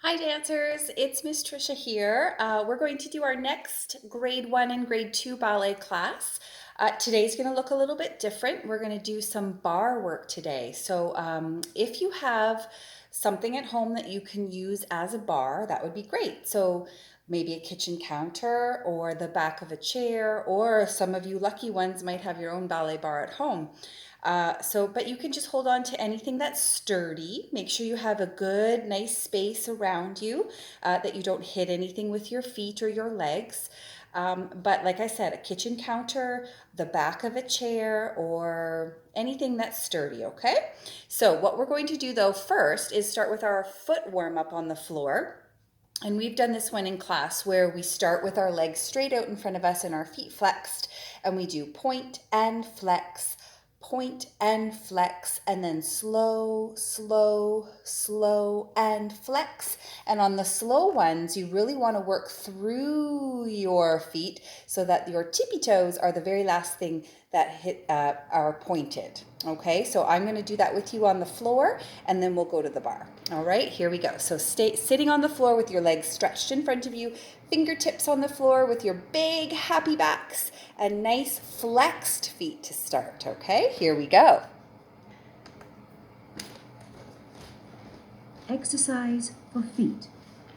Hi dancers, it's Miss Trisha here. We're going to do our next grade 1 and grade 2 ballet class. Today's going to look a little bit different. We're going to do some bar work today. So if you have something at home that you can use as a bar, that would be great. So maybe a kitchen counter or the back of a chair, or some of you lucky ones might have your own ballet bar at home. But you can just hold on to anything that's sturdy. Make sure you have a good, nice space around you, that you don't hit anything with your feet or your legs. But like I said, a kitchen counter, the back of a chair, or anything that's sturdy, okay? So what we're going to do though first is start with our foot warm up on the floor. And we've done this one in class where we start with our legs straight out in front of us and our feet flexed, and we do point and flex, and then slow, slow, slow, and flex. And on the slow ones, you really want to work through your feet so that your tippy toes are the very last thing that are pointed. Okay, so I'm going to do that with you on the floor, and then we'll go to the bar. All right, here we go. So stay sitting on the floor with your legs stretched in front of you, fingertips on the floor with your big happy backs, and nice flexed feet to start. Okay, here we go. Exercise for feet.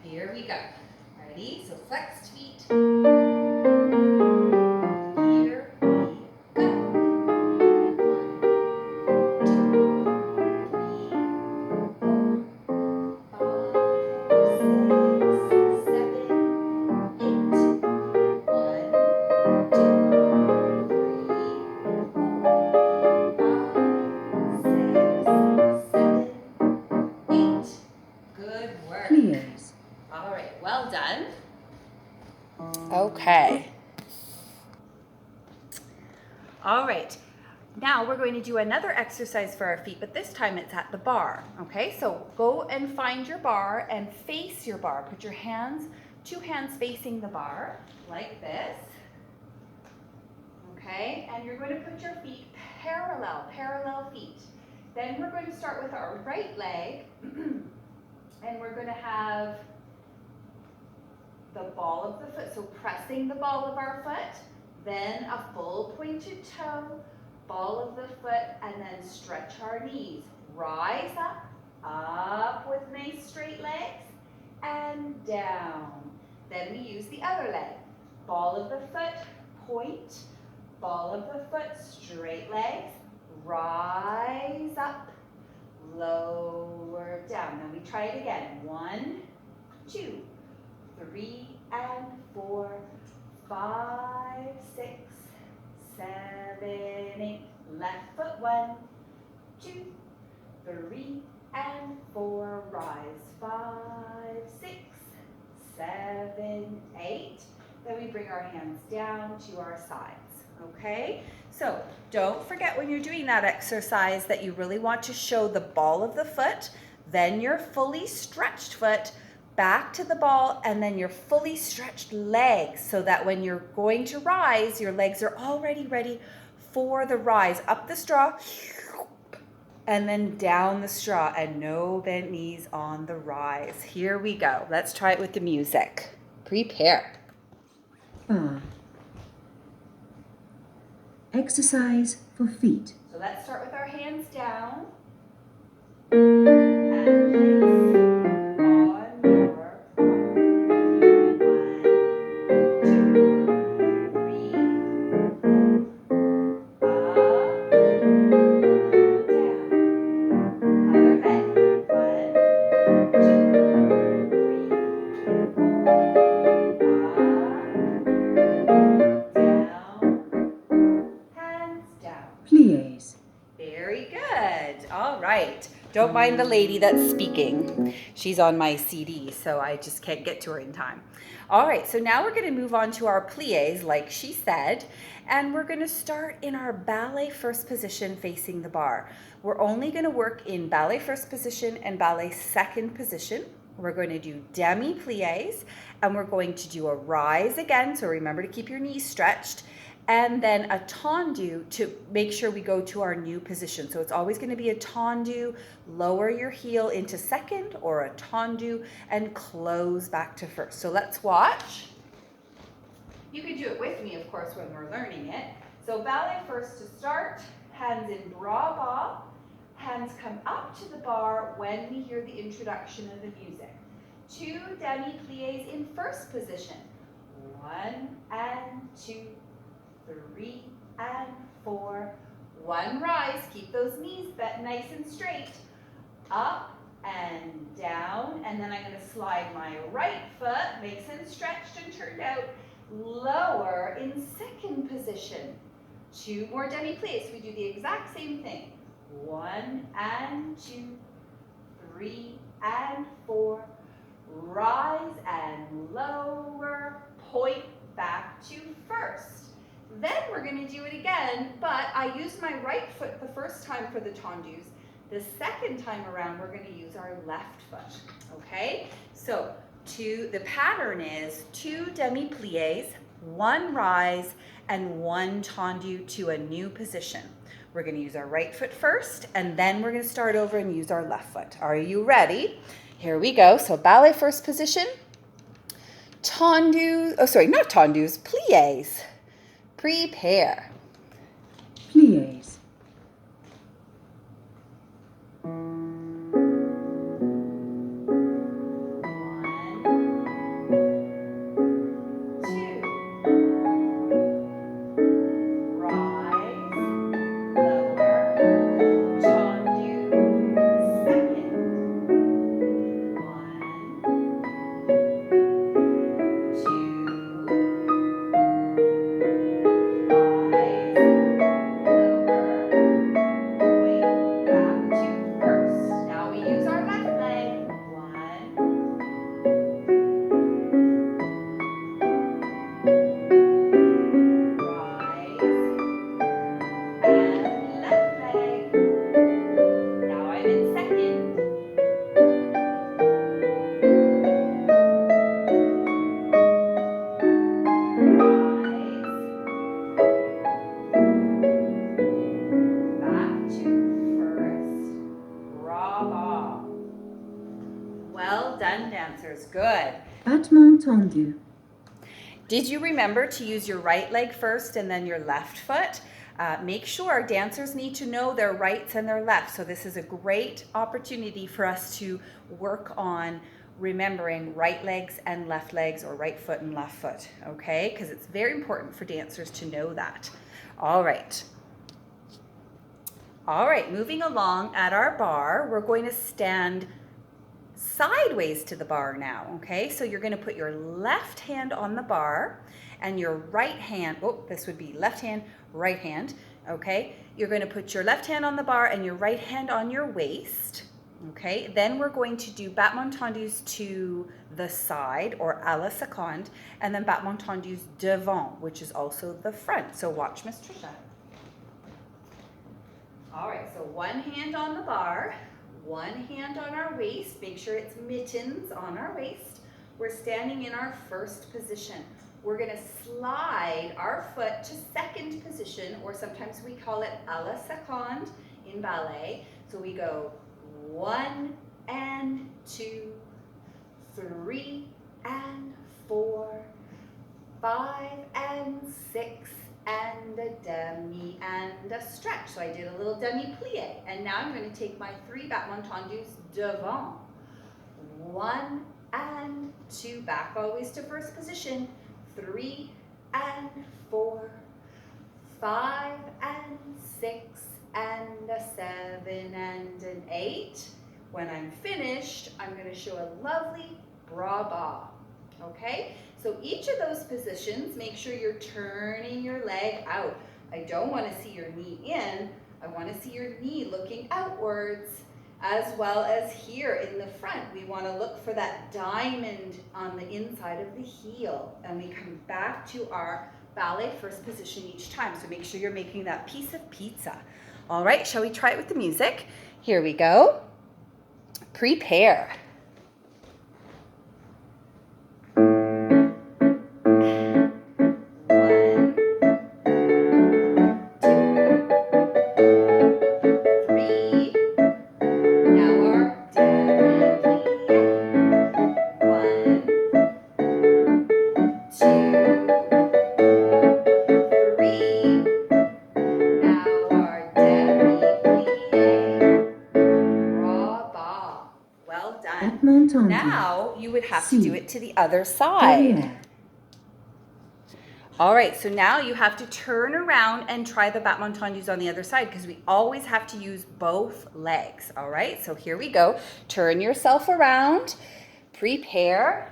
Here we go. Ready? So flexed feet. Pliés. All right, well done. Okay. All right. Now we're going to do another exercise for our feet, but this time it's at the bar. Okay, so go and find your bar and face your bar. Put your hands, two hands facing the bar, like this. Okay, and you're going to put your feet parallel feet. Then we're going to start with our right leg, and we're going to have the ball of the foot, so pressing the ball of our foot, then a full pointed toe, ball of the foot, and then stretch our knees. Rise up with nice straight legs, and down. Then we use the other leg. Ball of the foot, point, ball of the foot, straight legs, rise up, lower down. Then we try it again. 1, 2, 3 and 4, 5, 6, 7, 8. Left foot 1, 2, 3 and 4. Rise 5, 6, 7, 8. Then we bring our hands down to our sides. Okay, so don't forget when you're doing that exercise that you really want to show the ball of the foot, then your fully stretched foot, back to the ball, and then your fully stretched legs, so that when you're going to rise, your legs are already ready for the rise. Up the straw, and then down the straw, and no bent knees on the rise. Here we go. Let's try it with the music. Prepare. Bar. Exercise for feet. So let's start with our hands down. And place on your bar. 1, 2, 3, 4. Up, down. Other leg. 1, 2, 3, 4. Up, down, hands down. Pliés. Very good. All right. Don't mind the lady that's speaking. She's on my CD, so I just can't get to her in time. All right, so now we're going to move on to our pliés, like she said, and we're going to start in our ballet first position facing the bar. We're only going to work in ballet first position and ballet second position. We're going to do demi pliés, and we're going to do a rise again, so remember to keep your knees stretched, and then a tendu to make sure we go to our new position. So it's always going to be a tendu, lower your heel into second, or a tendu and close back to first. So let's watch. You can do it with me, of course, when we're learning it. So ballet first to start, hands in bras bas, hands come up to the bar when we hear the introduction of the music. 2 demi-pliés in first position. 1 and 2, 3 and 4. 1 rise, keep those knees bent nice and straight. Up and down, and then I'm going to slide my right foot, nice and stretched and turned out, lower in second position. 2 more demi-pliés. We do the exact same thing. 1 and 2, 3 and 4. Rise and lower, point back to first. Then we're going to do it again, but I used my right foot the first time for the tendus. The second time around, we're going to use our left foot, okay? So the pattern is 2 demi-pliés, 1 rise, and 1 tendu to a new position. We're going to use our right foot first, and then we're going to start over and use our left foot. Are you ready? Here we go. So ballet first position, tendu, oh sorry, not tendus, pliés. Prepare. Pliés. Well done, dancers. Good. Battement tendu. Did you remember to use your right leg first and then your left foot? Make sure dancers need to know their rights and their lefts. So this is a great opportunity for us to work on remembering right legs and left legs, or right foot and left foot, okay? Because it's very important for dancers to know that. All right. All right, moving along at our bar, we're going to stand sideways to the bar now, okay? So you're going to put your left hand on the bar and your right hand, this would be left hand, right hand, okay? You're going to put your left hand on the bar and your right hand on your waist, okay? Then we're going to do battement tendus to the side, or à la seconde, and then battement tendus devant, which is also the front. So watch Miss Trisha. All right, so 1 hand on the bar, 1 hand on our waist. Make sure it's mittens on our waist. We're standing in our first position. We're going to slide our foot to second position, or sometimes we call it à la seconde in ballet. So we go 1 and 2, 3 and 4, 5 and 6, and a demi and a stretch. So I did a little demi-plie. And now I'm going to take my 3 battement tendus devant. 1 and 2, back always to first position. 3 and 4, 5 and 6, and a 7 and an 8. When I'm finished, I'm going to show a lovely bras bas. Okay, so each of those positions, make sure you're turning your leg out. I don't want to see your knee in. I want to see your knee looking outwards, as well as here in the front. We want to look for that diamond on the inside of the heel. And we come back to our ballet first position each time. So make sure you're making that piece of pizza. All right, shall we try it with the music? Here we go. Prepare. done. Entendu. Now you would have to Si. do it to the other side. Derrière. All right, so now you have to turn around and try the battement tendus on the other side because we always have to use both legs. All right, so here we go. Turn yourself around. Prepare.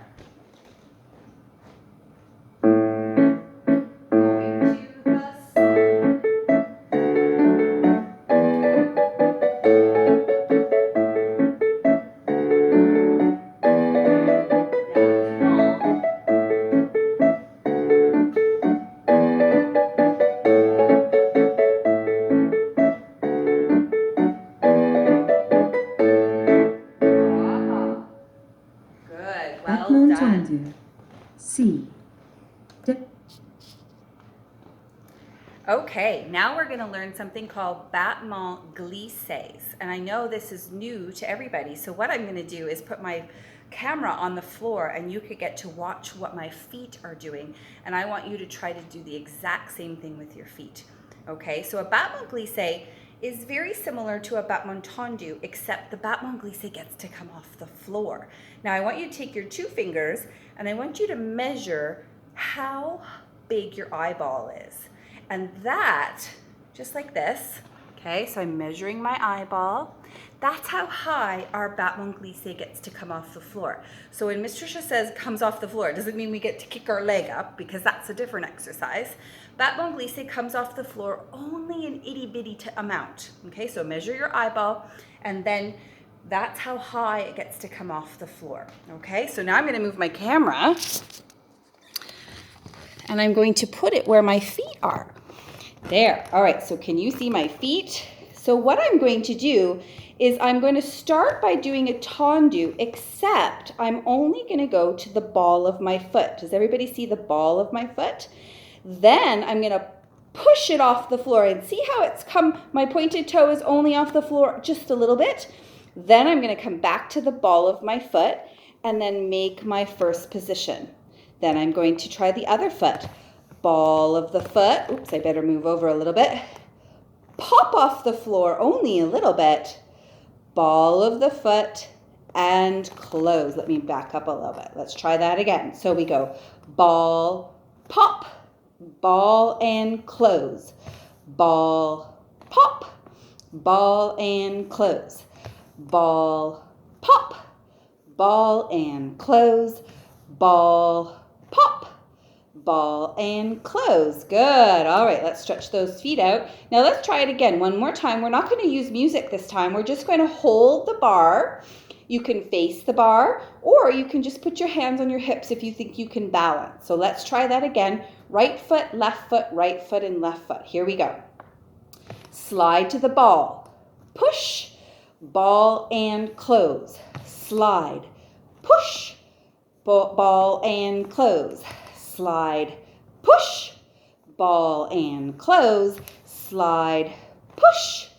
Good, well done. Si. Okay, now we're going to learn something called battement glissés. And I know this is new to everybody. So what I'm going to do is put my camera on the floor and you could get to watch what my feet are doing. And I want you to try to do the exact same thing with your feet. Okay, so a battement glissé is very similar to a battement tendu, except the battement glissé gets to come off the floor. Now I want you to take your two fingers and I want you to measure how big your eyeball is. And that, just like this, okay, so I'm measuring my eyeball. That's how high our battement glissé gets to come off the floor. So when Miss Tricia says comes off the floor, it doesn't mean we get to kick our leg up because that's a different exercise. Battement glissé comes off the floor only an itty bitty amount. Okay, so measure your eyeball and then that's how high it gets to come off the floor. Okay, so now I'm going to move my camera and I'm going to put it where my feet are. There. All right, so can you see my feet? So what I'm going to do is I'm going to start by doing a tendu, except I'm only going to go to the ball of my foot. Does everybody see the ball of my foot? Then I'm going to push it off the floor and see how it's come. My pointed toe is only off the floor just a little bit. Then I'm going to come back to the ball of my foot and then make my first position. Then I'm going to try the other foot. Ball of the foot, oops, I better move over a little bit. Pop off the floor only a little bit. Ball of the foot and close. Let me back up a little bit. Let's try that again. So we go ball, pop, ball and close. Ball, pop, ball and close. Ball, pop, ball and close. Ball, pop, ball and close. Good. All right, let's stretch those feet out. Now let's try it again one more time. We're not going to use music this time. We're just going to hold the bar. You can face the bar or you can just put your hands on your hips if you think you can balance. So let's try that again. Right foot, and left foot, and left foot. Here we go. Slide to the ball. Push, ball and close. Slide, push, ball and close. Slide, push, ball and close, slide, push,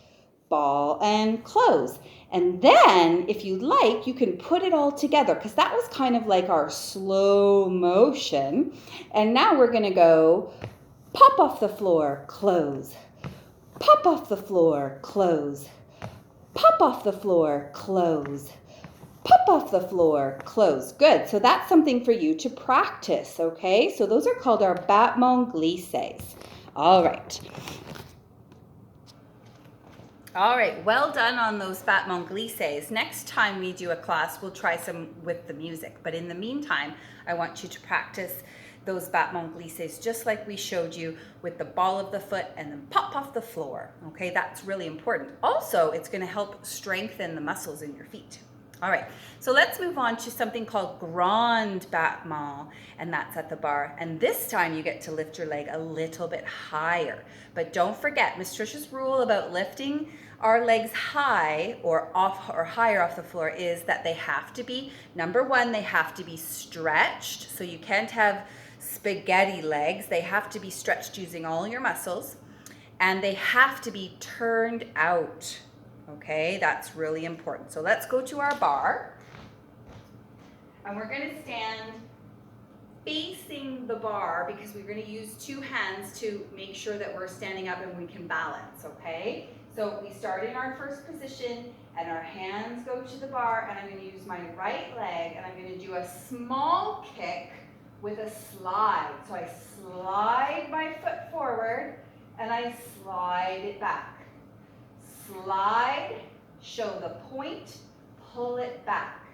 ball and close. And then if you like, you can put it all together because that was kind of like our slow motion. And now we're going to go pop off the floor, close, pop off the floor, close, pop off the floor, close, pop off the floor, close. Good. So that's something for you to practice, okay? So those are called our battement glissés. All right. All right, well done on those battement glissés. Next time we do a class, we'll try some with the music. But in the meantime, I want you to practice those battement glissés just like we showed you with the ball of the foot and then pop off the floor. Okay, that's really important. Also, it's going to help strengthen the muscles in your feet. All right, so let's move on to something called grand battement, and that's at the bar. And this time you get to lift your leg a little bit higher. But don't forget, Miss Tricia's rule about lifting our legs high or higher off the floor is that they have to be, number one, they have to be stretched. So you can't have spaghetti legs. They have to be stretched using all your muscles. And they have to be turned out. Okay, that's really important. So let's go to our bar. And we're going to stand facing the bar because we're going to use two hands to make sure that we're standing up and we can balance, okay? So we start in our first position and our hands go to the bar, and I'm going to use my right leg, and I'm going to do a small kick with a slide. So I slide my foot forward, and I slide it back. Slide, show the point, pull it back.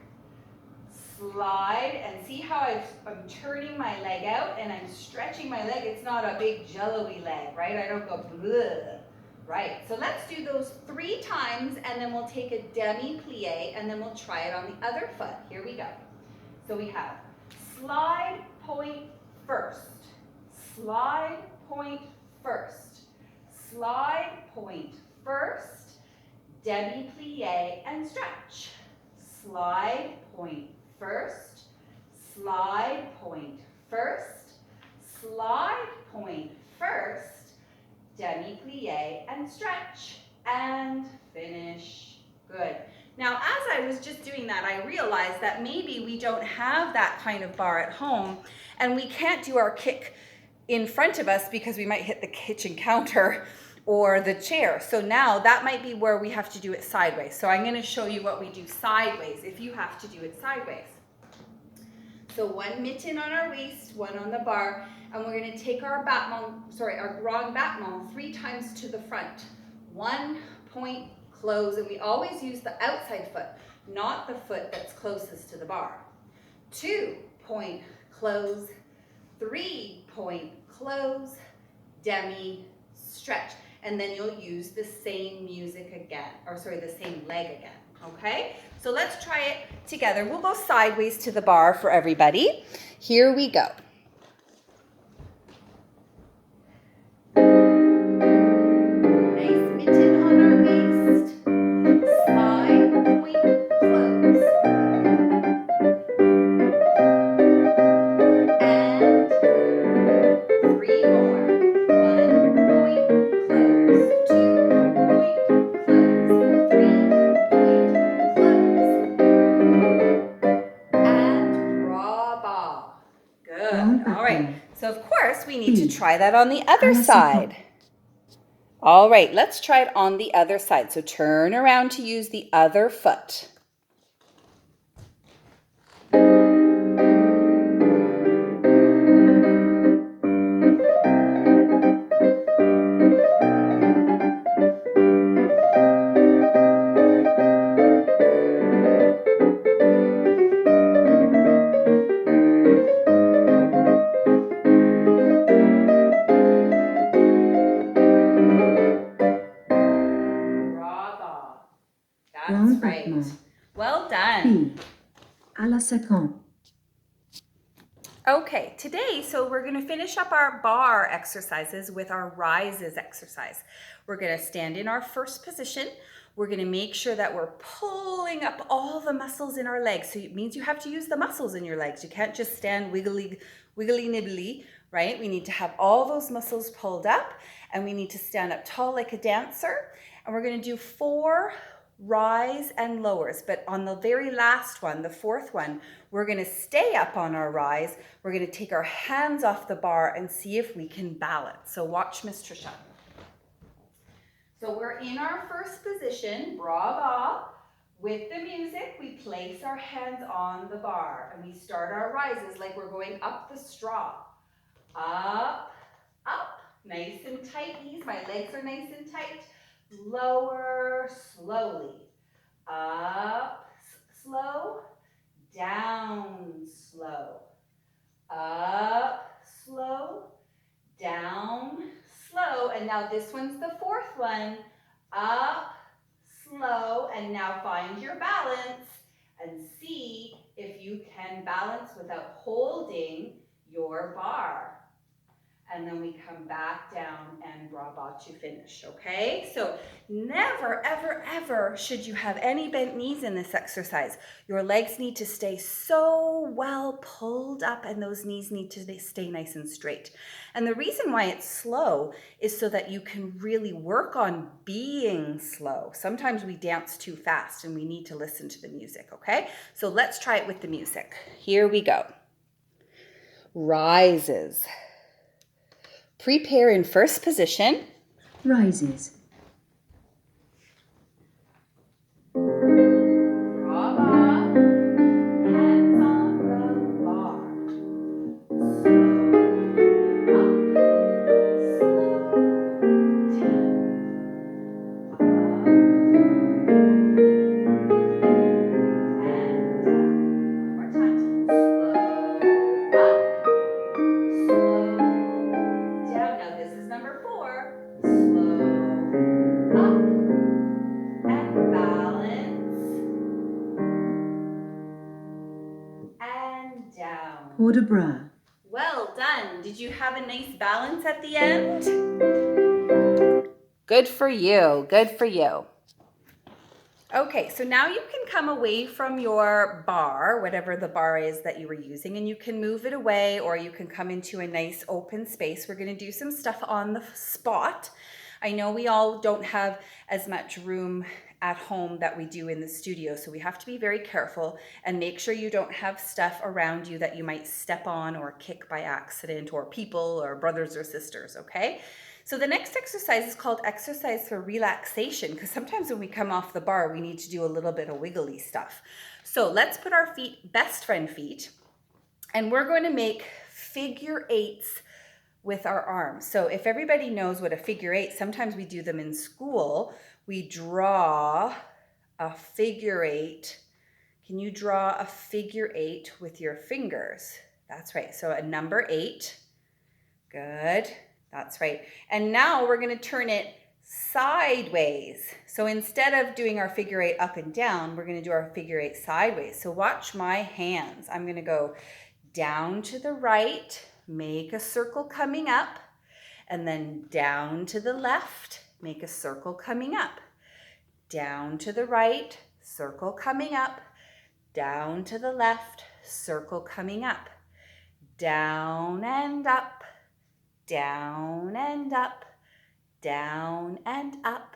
Slide, and see how I'm turning my leg out and I'm stretching my leg. It's not a big jello-y leg, right? I don't go bleh. Right, so let's do those 3 times, and then we'll take a demi-plie, and then we'll try it on the other foot. Here we go. So we have slide, point, first. Slide, point, first. Slide, point, first. Demi-plie and stretch. Slide, point, first. Slide, point, first. Slide, point, first. Demi-plie and stretch, and finish. Good. Now, as I was just doing that, I realized that maybe we don't have that kind of bar at home, and we can't do our kick in front of us because we might hit the kitchen counter or the chair. So now that might be where we have to do it sideways. So I'm going to show you what we do sideways if you have to do it sideways. So 1 mitten on our waist, 1 on the bar, and we're going to take our our grand battement 3 times to the front. 1 point, close, and we always use the outside foot, not the foot that's closest to the bar. 2 point, close. 3 point, close. Demi, stretch, and then you'll use the same music again, the same leg again. Okay, so let's try it together. We'll go sideways to the bar for everybody. Here we go. Nice mitten on our waist. Slide, point, close. And 3 more. 1 point, close. 2 point, close. 3 point, and brava. Good. All right. So of course we need to try that on the other side. All right, let's try it on the other side. So turn around to use the other foot. That's right. Well done. À la seconde. Okay, today, so we're going to finish up our bar exercises with our rises exercise. We're going to stand in our first position. We're going to make sure that we're pulling up all the muscles in our legs. So it means you have to use the muscles in your legs. You can't just stand wiggly nibbly, right? We need to have all those muscles pulled up, and we need to stand up tall like a dancer. And we're going to do 4 rise and lowers, but on the very last one, the 4th one, we're going to stay up on our rise. We're going to take our hands off the bar and see if we can balance. So watch Miss Trisha. So we're in our first position, brava. With the music, we place our hands on the bar, and we start our rises like we're going up the straw. Up, up, nice and tight knees. My legs are nice and tight. Lower, slowly. Up, slow. Down, slow. Up, slow. Down, slow. And now this one's the 4th one. Up, slow. And now find your balance and see if you can balance without holding your bar. And then we come back down and brava to finish, okay? So never, ever, ever should you have any bent knees in this exercise. Your legs need to stay so well pulled up, and those knees need to stay nice and straight. And the reason why it's slow is so that you can really work on being slow. Sometimes we dance too fast and we need to listen to the music, okay? So let's try it with the music. Here we go. Rises. Prepare in first position. Rises. Port de bras. Well done. Did you have a nice balance at the end? Good for you. Good for you. Okay, so now you can come away from your bar, whatever the bar is that you were using, and you can move it away or you can come into a nice open space. We're going to do some stuff on the spot. I know we all don't have as much room at home that we do in the studio, so we have to be very careful and make sure you don't have stuff around you that you might step on or kick by accident, or people or brothers or sisters, okay? So the next exercise is called exercise for relaxation, because sometimes when we come off the bar, we need to do a little bit of wiggly stuff. So let's put our feet, best friend feet, and we're going to make figure eights with our arms. So if everybody knows what a figure eight, sometimes we do them in school. We draw a figure eight. Can you draw a figure eight with your fingers? That's right. So a number 8. Good. That's right. And now we're going to turn it sideways. So instead of doing our figure eight up and down, we're going to do our figure eight sideways. So watch my hands. I'm going to go down to the right, make a circle coming up, and then down to the left, make a circle coming up. Down to the right, circle coming up. Down to the left, circle coming up. Down and up. Down and up, down and up,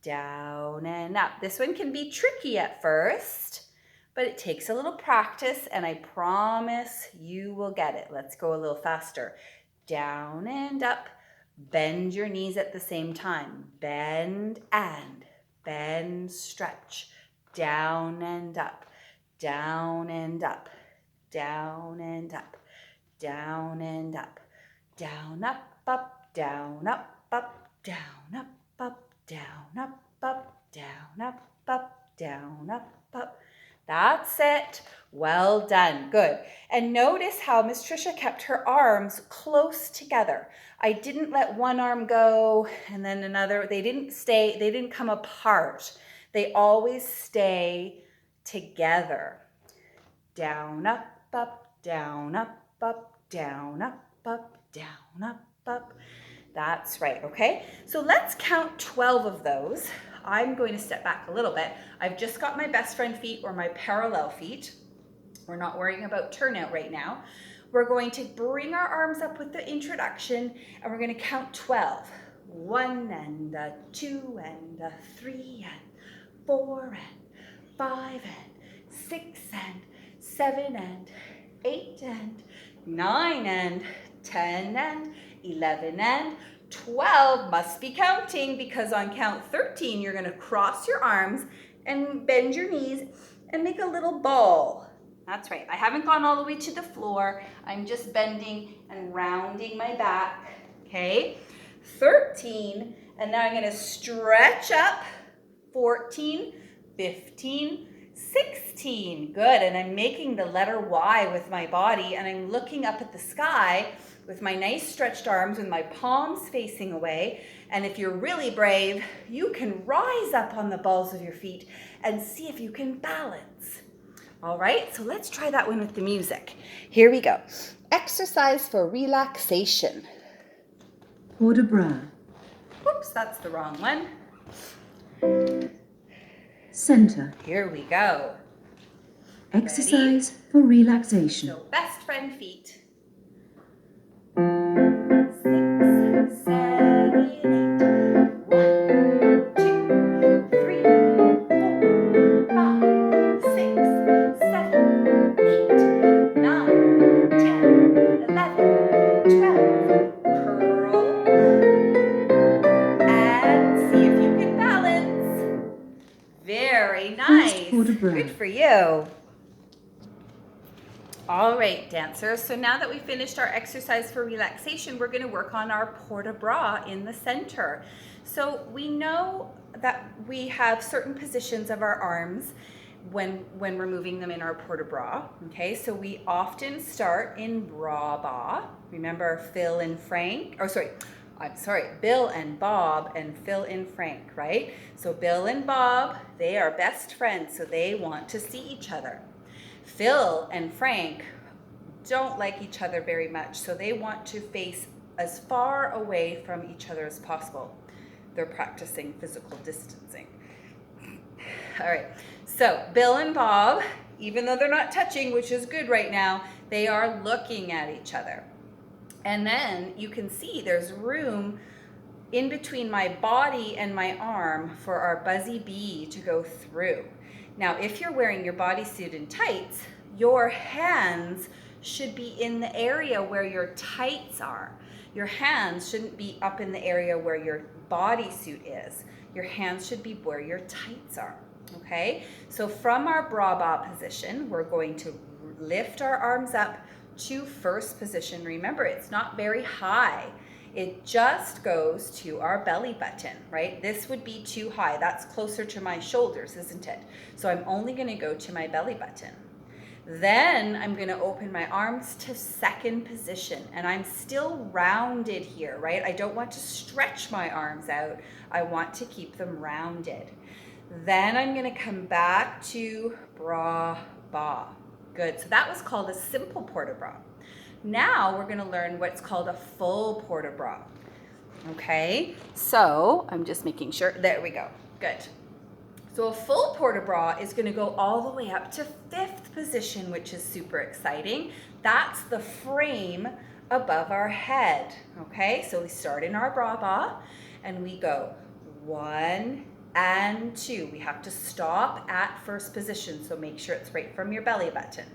down and up. This one can be tricky at first, but it takes a little practice, and I promise you will get it. Let's go a little faster. Down and up, bend your knees at the same time. Bend and bend, stretch. Down and up, down and up, down and up, down and up. Down, up, up, down, up, up, down, up, up, down, up, up, down, up, up, down, up, up. That's it. Well done. Good. And notice how Miss Tricia kept her arms close together. I didn't let one arm go and then another. They didn't come apart. They always stay together. Down, up, down, up, down, up, down, up. That's right, okay? So let's count 12 of those. I'm going to step back a little bit. I've just got my best friend feet or my parallel feet. We're not worrying about turnout right now. We're going to bring our arms up with the introduction, and we're going to count 12. 1 and 2 and 3 and 4 and 5 and 6 and 7 and 8 and 9 and 10 and 11 and 12. Must be counting, because on count 13, you're going to cross your arms and bend your knees and make a little ball. That's right. I haven't gone all the way to the floor. I'm just bending and rounding my back. Okay. 13. And now I'm going to stretch up. 14, 15, 16. Good. And I'm making the letter Y with my body, and I'm looking up at the sky with my nice stretched arms with my palms facing away. And if you're really brave, you can rise up on the balls of your feet and see if you can balance. All right, so let's try that one with the music. Here we go. Exercise for relaxation. Port de bras. Oops, that's the wrong one. Center. Here we go. Exercise for relaxation. So best friend feet. 6, 7, 8. 1, 2, 3, 4, 5, 6, 7, 8, 9, 10, 11, 12. Curl. And see if you can balance. Very nice. Port de bras. Good for you. All right, dancers. So now that we finished our exercise for relaxation, we're going to work on our port de bras in the center. So we know that we have certain positions of our arms when we're moving them in our port de bras. Okay, so we often start in bra ba. Remember Phil and Frank? Bill and Bob and Phil and Frank, right? So Bill and Bob, they are best friends, so they want to see each other. Phil and Frank don't like each other very much, so they want to face as far away from each other as possible. They're practicing physical distancing. All right, so Bill and Bob, even though they're not touching, which is good right now, they are looking at each other. And then you can see there's room in between my body and my arm for our Buzzy Bee to go through. Now, if you're wearing your bodysuit and tights, your hands should be in the area where your tights are. Your hands shouldn't be up in the area where your bodysuit is. Your hands should be where your tights are, okay? So from our bra ball position, we're going to lift our arms up to first position. Remember, it's not very high. It just goes to our belly button, right? This would be too high. That's closer to my shoulders, isn't it? So I'm only going to go to my belly button. Then I'm going to open my arms to second position, and I'm still rounded here, right? I don't want to stretch my arms out. I want to keep them rounded. Then I'm going to come back to bra ba. Good. So that was called a simple port de bras. Now we're going to learn what's called a full port de bras. Okay, so I'm just making sure. There we go. Good. So a full port de bras is going to go all the way up to fifth position, which is super exciting. That's the frame above our head. Okay, so we start in our bra ba and we go 1 and 2. We have to stop at first position, so make sure it's right from your belly button.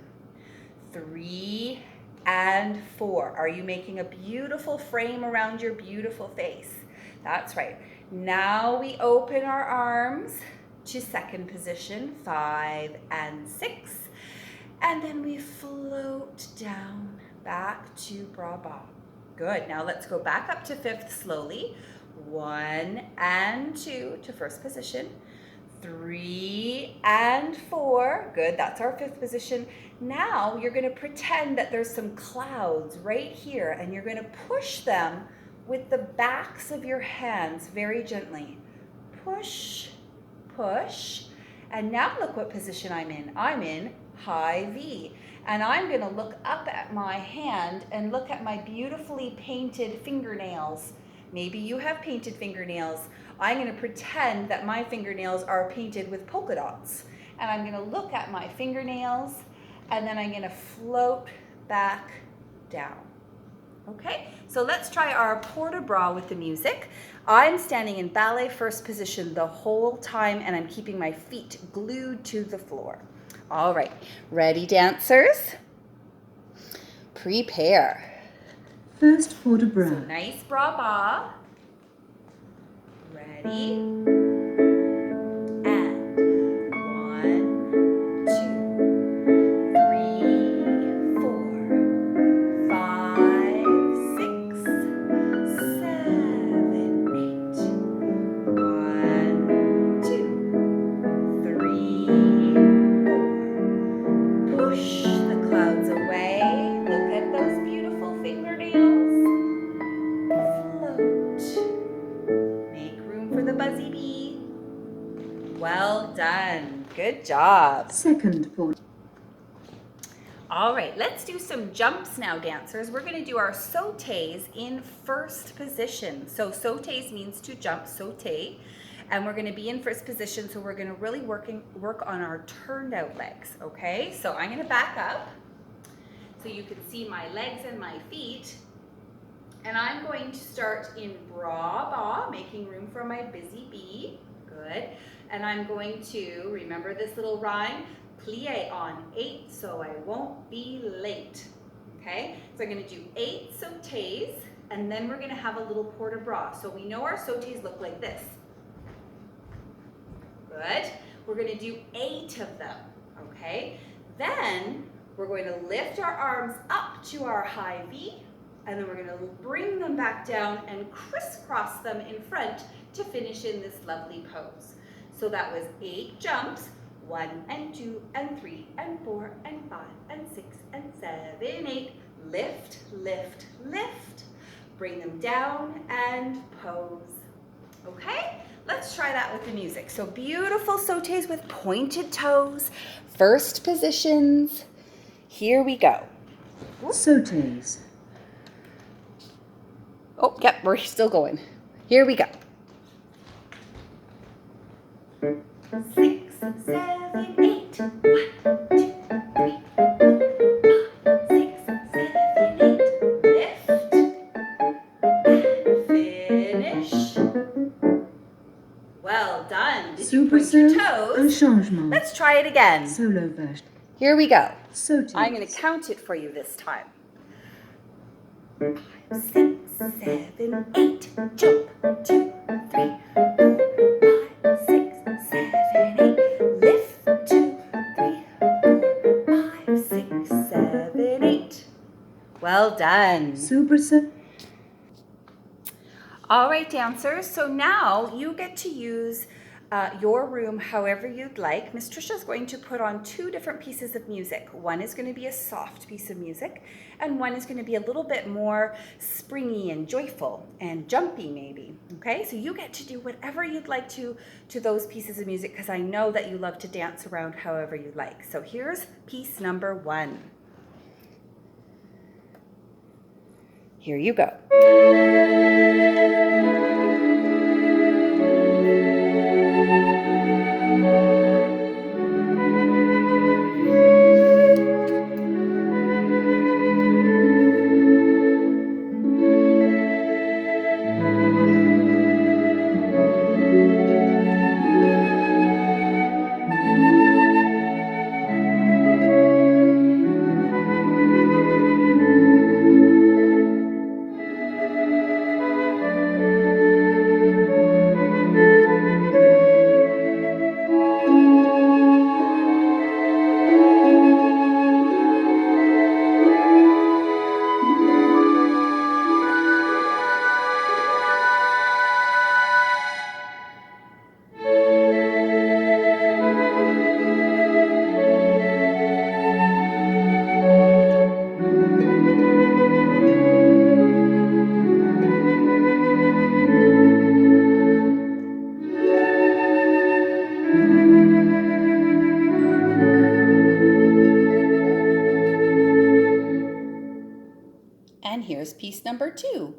3 and 4. Are you making a beautiful frame around your beautiful face? That's right. Now we open our arms to second position, 5 and 6. And then we float down back to bra ba. Good. Now let's go back up to fifth slowly. 1 and 2 to first position. 3 and 4. Good. That's our fifth position. Now you're going to pretend that there's some clouds right here, and you're going to push them with the backs of your hands very gently. Push, push. And now look what position I'm in. I'm in high V. And I'm going to look up at my hand and look at my beautifully painted fingernails. Maybe you have painted fingernails. I'm going to pretend that my fingernails are painted with polka dots. And I'm going to look at my fingernails, and then I'm going to float back down. Okay, so let's try our port de bras with the music. I'm standing in ballet first position the whole time, and I'm keeping my feet glued to the floor. All right, ready, dancers? Prepare. First port de bras. So nice bra ba. Ready? And 1, 2, 3, 4, 5, 6, 7, 8. 1, 2, 3, 4. Push the clouds away. Look at those beautiful fingernails. Float. Make room for the Buzzy Bee. Well done. Good job. Second port. All right, let's do some jumps now, dancers. We're going to do our sautés in first position. So sautés means to jump, sauté. And we're going to be in first position, so we're going to really work on our turned out legs, okay? So I'm going to back up so you can see my legs and my feet. And I'm going to start in bra ba, making room for my Busy Bee. Good. And I'm going to, remember this little rhyme? Plie on 8 so I won't be late. Okay? So I'm going to do 8 sautés, and then we're going to have a little port de bras. So we know our sautés look like this. Good. We're going to do 8 of them. Okay? Then we're going to lift our arms up to our high V, and then we're going to bring them back down and crisscross them in front to finish in this lovely pose. So that was 8 jumps, 1 and 2 and 3 and 4 and 5 and 6 and 7, 8. Lift, lift, lift. Bring them down and pose. Okay? Let's try that with the music. So beautiful sautés with pointed toes, first positions. Here we go. Sautés. Oh, yep, we're still going. Here we go. 6, 7, 8. 1, 2, 3, 4, 5, 6, 7, 8. Lift and finish. Well done. Did you point your Soubresaut, un toes? changement. Let's try it again. Solo version. Here we go. Sautés. I'm going to count it for you this time. 5, 6, 7, 8. Jump. 2, 3, 4, 5, 6, 7, 8. Lift. 2, 3, 4, 5, 6, 7, 8. Well done. Soubresaut. All right, dancers, so now you get to use your room however you'd like. Miss Trisha is going to put on 2 different pieces of music. One is going to be a soft piece of music, and one is going to be a little bit more springy and joyful and jumpy maybe. Okay, so you get to do whatever you'd like to those pieces of music, because I know that you love to dance around however you like. So here's piece number 1. Here you go. And here's piece number 2.